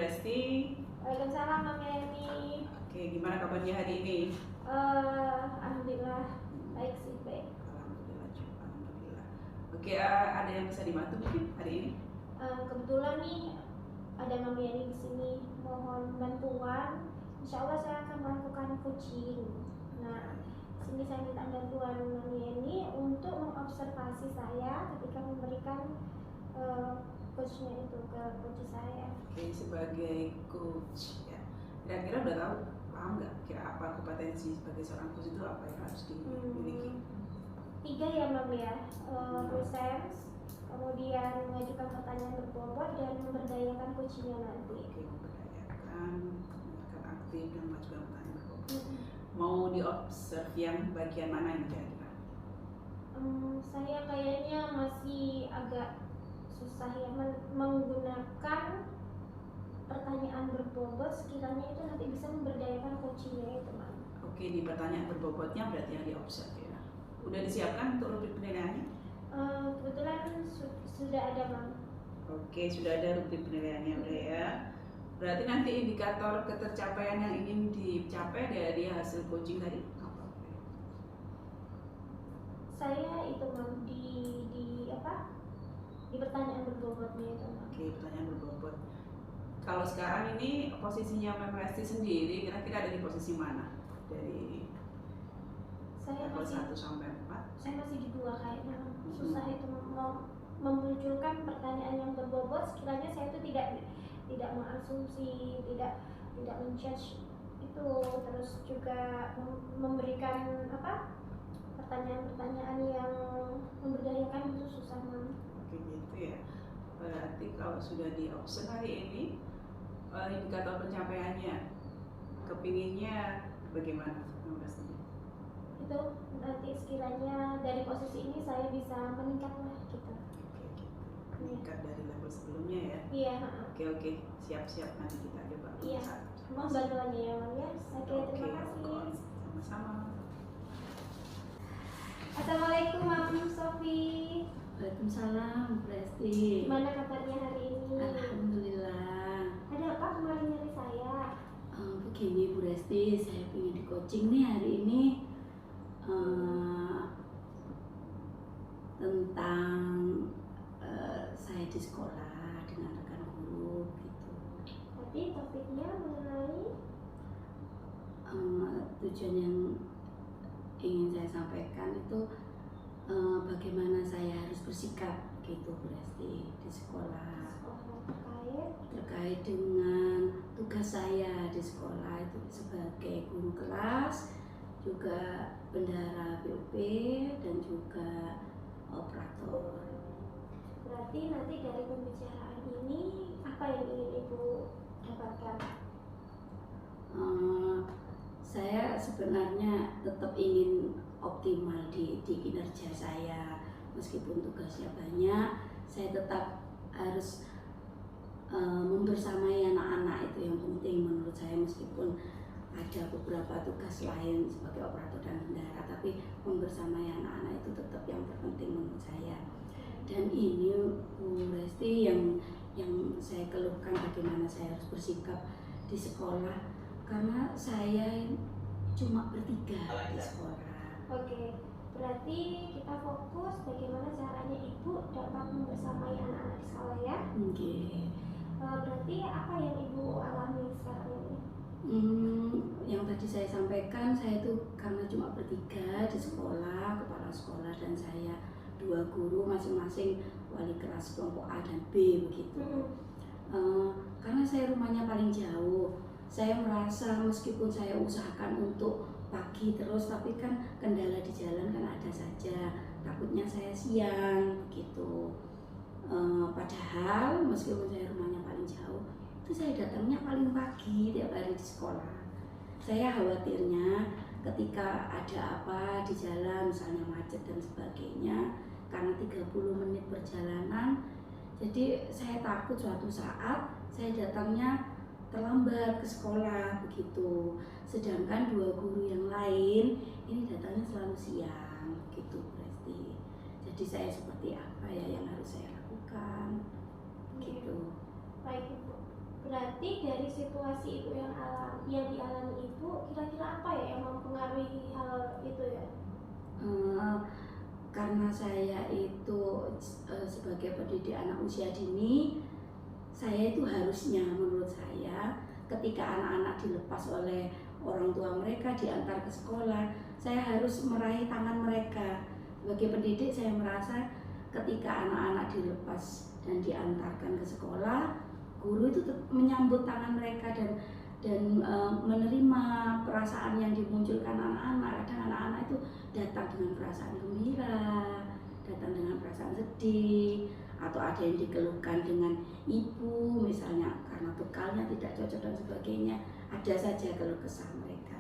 Resti. Waalaikumsalam Mami Eni. Oke, gimana kabarnya hari ini? Alhamdulillah baik sih, baik. Alhamdulillah. Oke, ada yang bisa dibantu mungkin hari ini? Kebetulan nih ada Mami Eni di sini, mohon bantuan. Insya Allah saya akan melakukan coaching. Nah, sini saya minta bantuan Mami Eni untuk mengobservasi saya ketika memberikan coachnya itu ke coach saya. Oke, sebagai coach ya, kira-kira udah tahu, paham nggak kira apa kompetensi sebagai seorang coach itu apa yang harus dimiliki? 3 ya Mami ya, presence, kemudian mengajukan pertanyaan berbobot dan memberdayakan coachnya nanti. Oke, memberdayakan, mendengarkan aktif dan mengajukan pertanyaan berbobot. Mau diobserv yang bagian mana ini kira-kira? Saya kayaknya masih agak susah ya menggunakan pertanyaan berbobot, sekiranya itu nanti bisa memberdayakan coachingnya itu, Mam. Oke, di pertanyaan berbobotnya berarti yang diobserv ya. Udah disiapkan untuk rubrik penilaiannya? Kebetulan sudah ada, Mam. Oke, sudah ada rubrik penilaiannya udah ya. Berarti nanti indikator ketercapaian yang ingin dicapai dari hasil coaching tadi apa? Saya itu, Mam, di apa? Di pertanyaan berbobotnya itu, Mam. Oke, pertanyaan berbobot. Kalau sekarang ini posisinya Mem Resti sendiri kira-kira ada di posisi mana? Dari saya level masih 1 sampai 4? Saya masih di 2 kayaknya. Susah itu memunculkan pertanyaan yang berbobot, sekiranya saya itu tidak mengasumsi, tidak menjudge itu, terus juga memberikan apa pertanyaan-pertanyaan yang memberdayakan itu susah, Mam. Oke, gitu ya. Berarti kalau sudah diobserv hari ini, indikator pencapaiannya kepinginnya bagaimana pastinya? Itu nanti sekiranya dari posisi ini saya bisa meningkat lah gitu. Oke, meningkat dari level sebelumnya ya? Iya. Oke, siap-siap nanti kita coba. Iya, mohon bantuannya ya, Mam ya. Oke, terima kasih. Sama-sama. Assalamualaikum Mam Sofi. Waalaikumsalam, Bu Resti. Gimana kabarnya hari ini? Alhamdulillah. Ada apa kemarin nyari saya? Begini Bu Resti, saya ingin di coaching nih hari ini tentang saya di sekolah dengan rekan guru gitu. Tapi topiknya mengenai tujuan yang ingin saya sampaikan itu bagaimana saya harus bersikap gitu Bu Resti di sekolah terkait dengan tugas saya di sekolah itu sebagai guru kelas, juga bendahara BUP dan juga operator. Berarti nanti dari pembicaraan ini apa yang ingin Ibu dapatkan? Saya sebenarnya tetap ingin optimal di kinerja saya, meskipun tugasnya banyak, saya tetap harus membersamai anak-anak, itu yang penting menurut saya, meskipun ada beberapa tugas lain sebagai operator dan bendahara, tapi membersamai anak-anak itu tetap yang terpenting menurut saya. Dan ini Bu Resti yang saya keluhkan, bagaimana saya harus bersikap di sekolah, karena saya cuma bertiga di sekolah. Oke, berarti kita fokus bagaimana caranya Ibu dapat membersamai anak-anak di sekolah ya? Oke. Berarti apa yang Ibu alami sekarang ini? Yang tadi saya sampaikan, saya itu karena cuma bertiga di sekolah, kepala sekolah dan saya 2 guru, masing-masing wali kelas kelompok A dan B begitu. Karena saya rumahnya paling jauh, saya merasa meskipun saya usahakan untuk pagi terus, tapi kan kendala di jalan kan ada saja, takutnya saya siang begitu. Padahal meskipun saya rumahnya paling jauh, itu saya datangnya paling pagi tiap hari di sekolah. Saya khawatirnya ketika ada apa di jalan, misalnya macet dan sebagainya, karena 30 menit perjalanan, jadi saya takut suatu saat saya datangnya terlambat ke sekolah begitu. Sedangkan 2 guru yang lain ini datangnya selalu siang gitu Resti. Jadi saya seperti apa ya yang harus saya lakukan gitu. Baik Ibu, berarti Berarti dari situasi ibu yang dialami ibu, kira-kira apa ya yang mempengaruhi hal itu ya? Karena saya itu sebagai pendidik anak usia dini, saya itu harusnya menurut saya ketika anak-anak dilepas oleh orang tua mereka diantar ke sekolah, saya harus meraih tangan mereka. Sebagai pendidik saya merasa ketika anak-anak dilepas dan diantarkan ke sekolah, guru itu menyambut tangan mereka dan menerima perasaan yang dimunculkan anak-anak. Kadang anak-anak itu datang dengan perasaan gembira, datang dengan perasaan sedih, atau ada yang dikeluhkan dengan ibu misalnya karena bekalnya tidak cocok dan sebagainya. Ada saja keluh kesah mereka.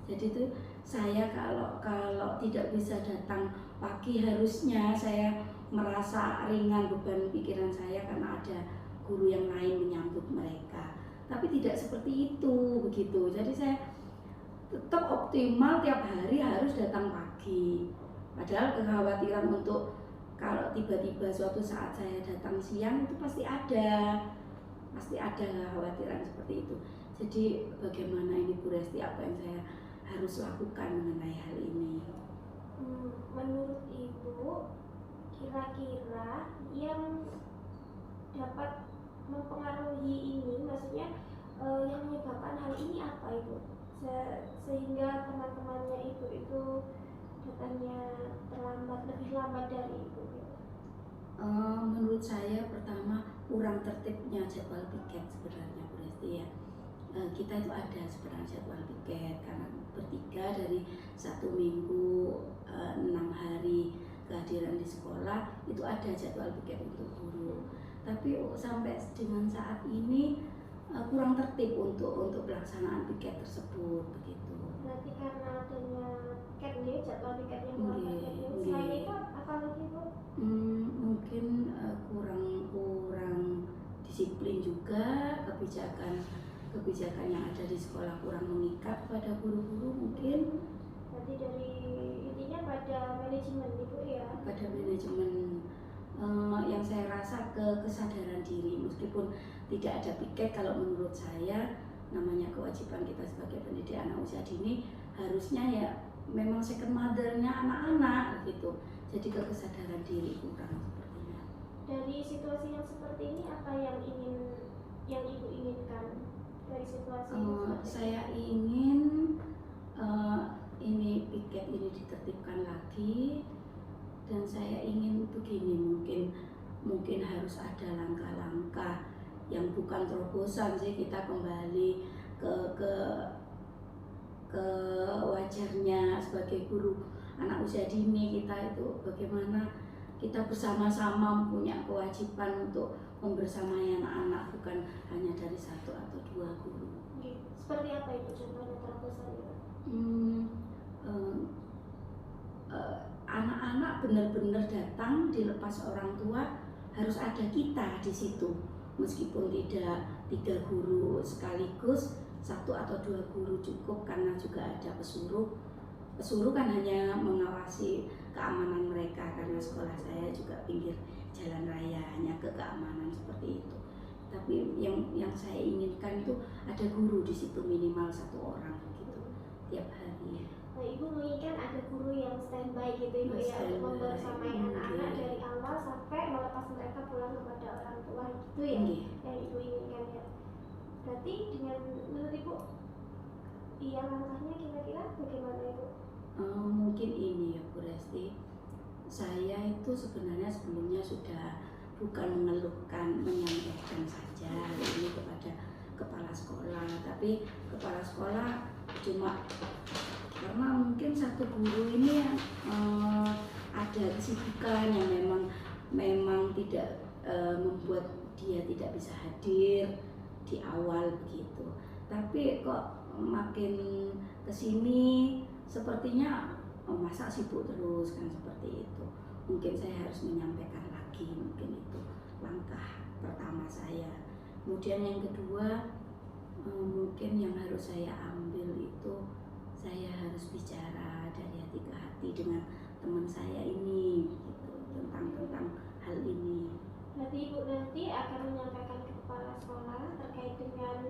Jadi itu saya kalau tidak bisa datang pagi, harusnya saya merasa ringan beban pikiran saya karena ada guru yang lain menyambut mereka. Tapi tidak seperti itu begitu. Jadi saya tetap optimal tiap hari harus datang pagi. Padahal kekhawatiran untuk kalau tiba-tiba suatu saat saya datang siang itu pasti ada kekhawatiran seperti itu. Jadi bagaimana ini Bu Resti, apa yang saya harus lakukan mengenai hal ini? Menurut Ibu, kira-kira yang dapat mempengaruhi ini, maksudnya yang menyebabkan hal ini apa Ibu? Sehingga teman-temannya Ibu itu datangnya lebih lambat dari Ibu. Menurut saya pertama kurang tertibnya jadwal piket sebenarnya Bu Resti ya. Kita itu ada sebenarnya jadwal piket karena bertiga dari 1 minggu 6 hari kehadiran di sekolah itu ada jadwal piket untuk guru. Tapi sampai dengan saat ini kurang tertib untuk pelaksanaan piket tersebut begitu. Berarti karena adanya piket jadwal piket yang kurang tertib. Selain itu apa lagi Bu? Mungkin kurang disiplin juga, kebijakan yang ada di sekolah kurang mengikat pada guru-guru mungkin. Berarti dari intinya pada manajemen Ibu ya? Pada manajemen. Yang saya rasa kesadaran diri, meskipun tidak ada piket, kalau menurut saya namanya kewajiban kita sebagai pendidik anak usia dini harusnya ya memang second mother-nya anak-anak gitu. Jadi kesadaran diri kurang sepertinya. Dari situasi yang seperti ini apa yang Ibu inginkan dari situasi ini? Saya ingin ini piket ini ditertibkan lagi. Dan saya ingin begini, mungkin harus ada langkah-langkah yang bukan terobosan sih, kita kembali ke wajarnya sebagai guru anak usia dini kita itu bagaimana kita bersama-sama punya kewajiban untuk membersamai anak-anak, bukan hanya dari 1 atau 2 guru. Seperti apa itu contohnya terobosan itu? Anak-anak benar-benar datang dilepas orang tua, harus ada kita di situ. Meskipun tidak 3 guru sekaligus, 1 atau 2 guru cukup karena juga ada pesuruh. Pesuruh kan hanya mengawasi keamanan mereka karena sekolah saya juga pinggir jalan raya, hanya keamanan seperti itu. Tapi yang saya inginkan itu ada guru di situ minimal 1 orang gitu tiap hari. Ibu menginginkan ada guru yang standby gitu Ibu ya, untuk membersamai anak-anak dari awal sampai melepas mereka pulang kepada orang tua gitu ya, yang Ibu inginkan ya. Berarti dengan menurut Ibu iya langkahnya kira-kira bagaimana Ibu? Mungkin ini ya Bu Resti, saya itu sebenarnya sebelumnya sudah bukan mengeluhkan, menyampaikan saja ini kepada kepala sekolah, tapi kepala sekolah cuma karena mungkin 1 guru ini ada kesibukan yang memang tidak membuat dia tidak bisa hadir di awal begitu. Tapi kok makin kesini sepertinya masa sibuk terus kan seperti itu. Mungkin saya harus menyampaikan lagi, mungkin itu langkah pertama saya. Kemudian yang kedua, mungkin yang harus saya ambil itu saya harus bicara dari hati ke hati dengan teman saya ini gitu, tentang hal ini. Berarti Ibu nanti akan menyampaikan ke kepala sekolah terkait dengan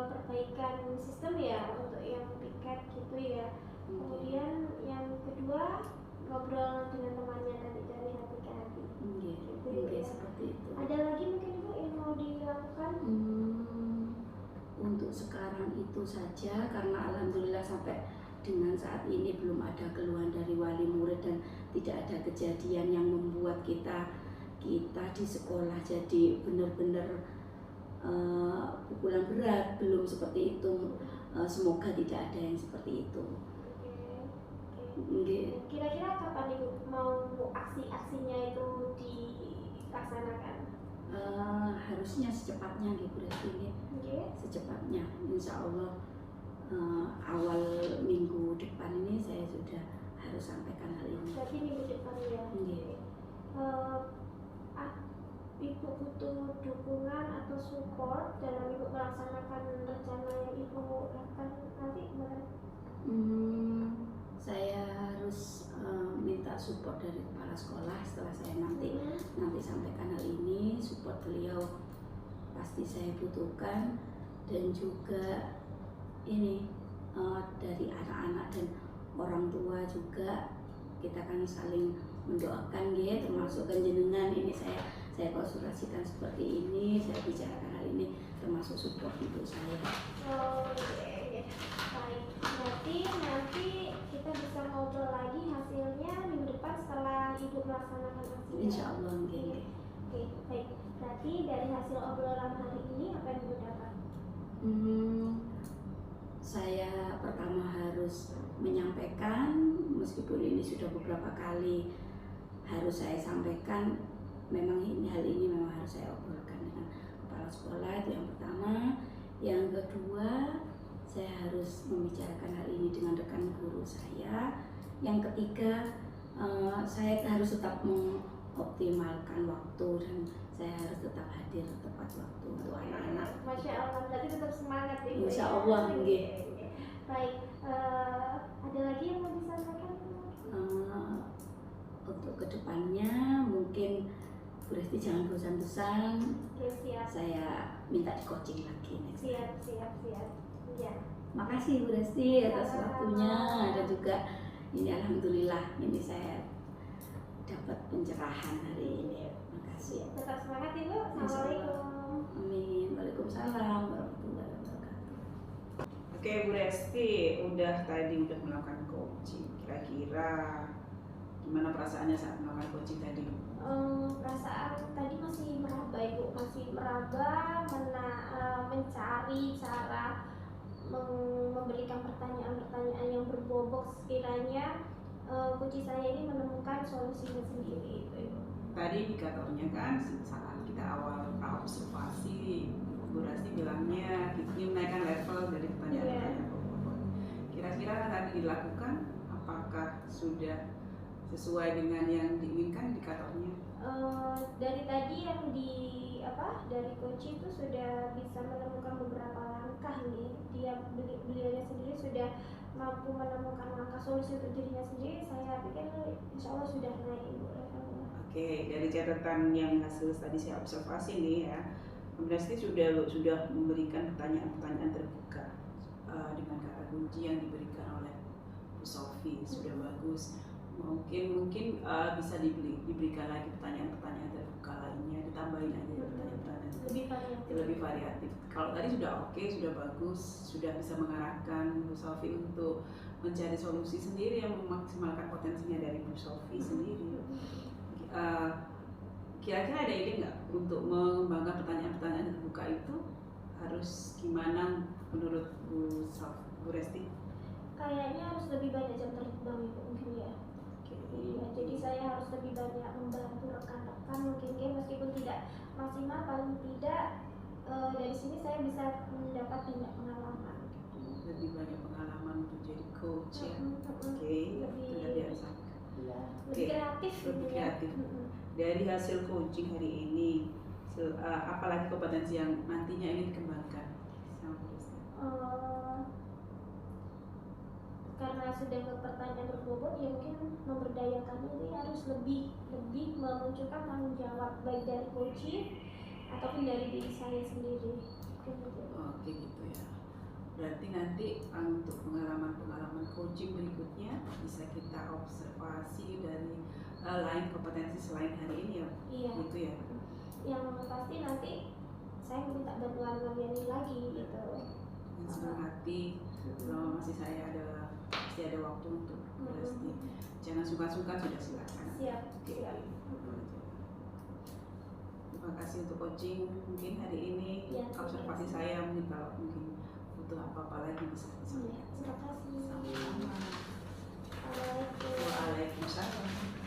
perbaikan sistem ya untuk yang piket gitu ya. Kemudian yang kedua ngobrol dengan temannya nanti dari hati ke hati. Oke, seperti itu. Ada lagi mungkin Ibu yang mau dilakukan? Untuk sekarang itu saja, karena alhamdulillah sampai dengan saat ini belum ada keluhan dari wali murid dan tidak ada kejadian yang membuat kita di sekolah jadi benar-benar pukulan berat, belum seperti itu. Semoga tidak ada yang seperti itu. Kira-kira kapan Ibu mau aksi-aksinya itu dilaksanakan? Harusnya secepatnya gitu ini. Secepatnya, insya Allah awal minggu depan ini saya sudah harus sampaikan hal ini. Berarti minggu depan ya. Ibu butuh dukungan atau support dalam Ibu melaksanakan rencana yang Ibu lakukan nanti gimana? Saya harus minta support dari kepala sekolah setelah saya nanti sampaikan hal ini. Support beliau pasti saya butuhkan, dan juga ini dari anak-anak dan orang tua juga kita kan saling mendoakan ya, termasuk jenengan ini saya konsultasikan seperti ini, saya bicarakan hal ini termasuk support untuk saya. Baik, berarti nanti kita bisa ngobrol lagi hasilnya minggu depan setelah Ibu melaksanakan aksinya. Insya Allah. Oke, baik. Berarti dari hasil obrolan hari ini apa yang Ibu dapat? Saya pertama harus menyampaikan, meskipun ini sudah beberapa kali harus saya sampaikan, memang hal ini memang harus saya obrolkan dengan kepala sekolah, itu yang pertama. Yang kedua, saya harus membicarakan hal ini dengan rekan guru saya. Yang ketiga, saya harus tetap mengoptimalkan waktu dan saya harus tetap hadir tepat waktu untuk anak-anak. Masya Allah, berarti tetap semangat ya. Insya Allah. Baik, ada lagi yang mau disampaikan? Untuk kedepannya mungkin Bu Resti jangan bosan-bosan. Siap. Saya minta di coaching lagi next. Siap. Ya. Makasih Bu Resti atas waktunya, dan juga ini alhamdulillah ini saya dapat pencerahan hari ini. Makasih. Tetap semangat Ibu. Assalamualaikum. Amin. Waalaikumsalam warahmatullahi wabarakatuh. Oke Bu Resti, udah melakukan coaching. Kira-kira gimana perasaannya saat melakukan coaching tadi? Perasaan tadi masih meraba Ibu, mencari cara memberikan pertanyaan-pertanyaan yang berbobot sekiranya kunci saya ini menemukan solusinya sendiri itu Ibu. Tadi indikatornya kan saat kita awal observasi, Bu Resti bilangnya ini menaikkan level dari pertanyaan-pertanyaan berbobot. Kira-kira tadi dilakukan, apakah sudah sesuai dengan yang diinginkan indikatornya? Dari tadi yang dari coach itu sudah bisa menemukan beberapa langkah nih. Beliaunya sendiri sudah mampu menemukan langkah solusi untuk dirinya sendiri. Saya pikir insya Allah sudah naik Ibu levelnya. Oke, dari catatan yang hasil tadi saya observasi nih ya, Bu Resti sudah memberikan pertanyaan-pertanyaan terbuka dengan kata kunci yang diberikan oleh Bu Sofi, sudah bagus. Mungkin bisa diberikan lagi pertanyaan-pertanyaan terbuka lainnya, ditambahin aja pertanyaan-pertanyaan lebih variatif. Kalau tadi sudah oke, sudah bagus, sudah bisa mengarahkan Bu Sofi untuk mencari solusi sendiri yang memaksimalkan potensinya dari Bu Sofi sendiri. Kira-kira ada ide nggak untuk mengembangkan pertanyaan-pertanyaan terbuka itu harus gimana menurut Bu Resti? Kayaknya harus lebih banyak jam terbang Ibu mungkin ya. Iya, jadi saya harus lebih banyak membantu rekan-rekan mungkin ya, meskipun tidak maksimal, paling tidak dari sini saya bisa mendapat banyak pengalaman. Lebih banyak pengalaman untuk jadi coach ya. Oke, lebih kreatif. Lebih kreatif. Dari hasil coaching hari ini, apalagi kompetensi yang nantinya ingin dikembangkan? Karena sudah ke pertanyaan berbobot ya, mungkin memberdayakan ini harus lebih memunculkan tanggung jawab baik dari coaching ataupun dari diri saya sendiri. Oke gitu ya. nanti untuk pengalaman coaching berikutnya bisa kita observasi dari lain kompetensi selain hari ini ya. Iya. Gitu ya. Yang pasti nanti saya minta bantuan Noviani lagi gitu. Dengan senang hati, kalau masih pasti ada waktu untuk berlatih. Jangan sungkan-sungkan, sudah silakan. Siap. Oke. Siap. Terima kasih untuk coaching mungkin hari ini. Ya, Observasi saya mungkin kalau mungkin butuh apa-apa lagi bisa Iya, terima kasih. sama-sama. Assalamualaikum. Waalaikumsalam.